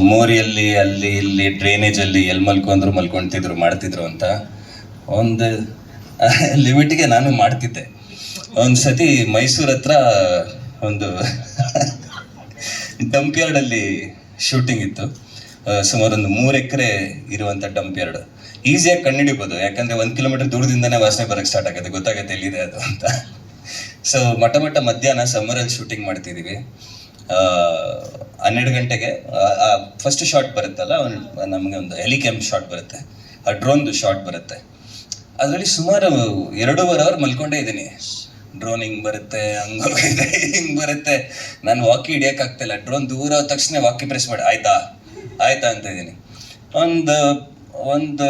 ಮೋರಿಯಲ್ಲಿ ಅಲ್ಲಿ ಇಲ್ಲಿ ಡ್ರೈನೇಜ್ ಅಲ್ಲಿ ಎಲ್ಲಿ ಮಲ್ಕೊಂತಿದ್ರು ಮಾಡ್ತಿದ್ರು ಅಂತ ಒಂದು ಲಿಮಿಟ್ಗೆ ನಾನು ಮಾಡ್ತಿದ್ದೆ. ಒಂದು ಸತಿ ಮೈಸೂರ್ ಹತ್ರ ಒಂದು ಡಂಪ್ ಯಾರ್ಡ್ ಅಲ್ಲಿ ಶೂಟಿಂಗ್ ಇತ್ತು. ಸುಮಾರು ಒಂದು 3 ಎಕರೆ ಇರುವಂತ ಡಂಪ್ ಯಾರ್ಡ್. ಈಸಿಯಾಗಿ ಕಂಡುಹಿಡಿಬೋದು, ಯಾಕಂದ್ರೆ 1 ಕಿಲೋಮೀಟರ್ ದೂರದಿಂದನೇ ವಾಸನೆ ಬರಕ್ಕೆ ಸ್ಟಾರ್ಟ್ ಆಗುತ್ತೆ, ಗೊತ್ತಾಗುತ್ತೆ ಎಲ್ಲಿದೆ ಅದು ಅಂತ. ಸೊ ಮಟ್ಟ ಮಧ್ಯಾಹ್ನ ಸಮ್ಮರಲ್ಲಿ ಶೂಟಿಂಗ್ ಮಾಡ್ತಿದೀವಿ. 12 ಗಂಟೆಗೆ ಫಸ್ಟ್ ಶಾಟ್ ಬರುತ್ತಲ್ಲ, ನಮಗೆ ಒಂದು ಹೆಲಿಕ್ಯಾಮ್ ಶಾಟ್ ಬರುತ್ತೆ, ಆ ಡ್ರೋನ್ದು ಶಾಟ್ ಬರುತ್ತೆ. ಅದರಲ್ಲಿ ಸುಮಾರು 2.5 ಅವರ್ ಮಲ್ಕೊಂಡೇ ಇದ್ದೀನಿ. ಡ್ರೋನ್ ಹಿಂಗ್ ಬರುತ್ತೆ, ಹಂಗೋಗಿದೆ, ಹಿಂಗ್ ಬರುತ್ತೆ. ನಾನು ವಾಕಿ ಹಿಡಿಯೋಕ್ಕಾಗ್ತಿಲ್ಲ. ಡ್ರೋನ್ ದೂರ ಹೋದ ತಕ್ಷಣ ವಾಕಿ ಪ್ರೆಸ್ ಮಾಡಿ ಆಯ್ತಾ ಅಂತ ಇದ್ದೀನಿ. ಒಂದು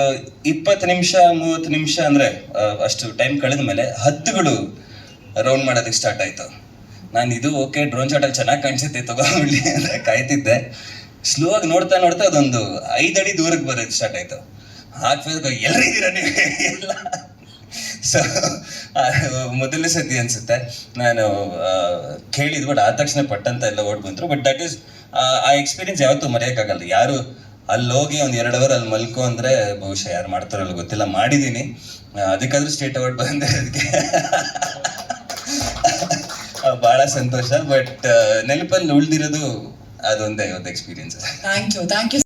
20 ನಿಮಿಷ 30 ನಿಮಿಷ ಅಂದ್ರೆ ಅಷ್ಟು ಟೈಮ್ ಕಳೆದ ಮೇಲೆ ಹದ್ದುಗಳು ರೌಂಡ್ ಮಾಡೋದಕ್ಕೆ ಸ್ಟಾರ್ಟ್ ಆಯ್ತು. ನಾನು ಇದು ಓಕೆ, ಡ್ರೋನ್ ಶಾಟಲ್ಲಿ ಚೆನ್ನಾಗಿ ಕಾಣಿಸುತ್ತೆ ತಗೊಂಡ್ಬಿಡ್ಲಿ ಅಂತ ಕಾಯ್ತಿದ್ದೆ. ಸ್ಲೋ ಆಗಿ ನೋಡ್ತಾ ಅದೊಂದು 5 ಅಡಿ ದೂರಕ್ಕೆ ಬರೋಕ್ಕೆ ಸ್ಟಾರ್ಟ್ ಆಯ್ತು. ಹಾಕ್ಬೇಕು, ಎಲ್ಲರಿದ್ದೀರಾ ನೀವು ಎಲ್ಲ. ಸೊ ಮೊದಲನೇ ಸತಿ ಅನ್ಸುತ್ತೆ ನಾನು ಕೇಳಿದ್, ಬಟ್ ಆದ ತಕ್ಷಣ ಪಟ್ಟಂತ ಎಲ್ಲ ಓಡ್ ಬಂದ್ರು. ಬಟ್ ದಟ್ ಈಸ್ ಆ ಎಕ್ಸ್ಪೀರಿಯನ್ಸ್ ಯಾವತ್ತೂ ಮರೆಯೋಕ್ಕಾಗಲ್ಲ. ಯಾರು ಅಲ್ಲಿ ಹೋಗಿ ಒಂದು 2 ಅವರ್ ಅಲ್ಲಿ ಮಲ್ಕೊ ಅಂದ್ರೆ ಬಹುಶಃ ಯಾರು ಮಾಡ್ತಾರಲ್ಲ ಗೊತ್ತಿಲ್ಲ, ಮಾಡಿದ್ದೀನಿ. ಅದಕ್ಕಾದ್ರೂ ಸ್ಟೇಟ್ ಅವಾರ್ಡ್ ಬಂದೆ, ಅದಕ್ಕೆ ಬಹಳ ಸಂತೋಷ. ಬಟ್ ನೆನಪಲ್ಲಿ ಉಳಿದಿರೋದು ಅದೊಂದೇ ಇವತ್ತು ಎಕ್ಸ್ಪೀರಿಯನ್ಸ್. Thank you.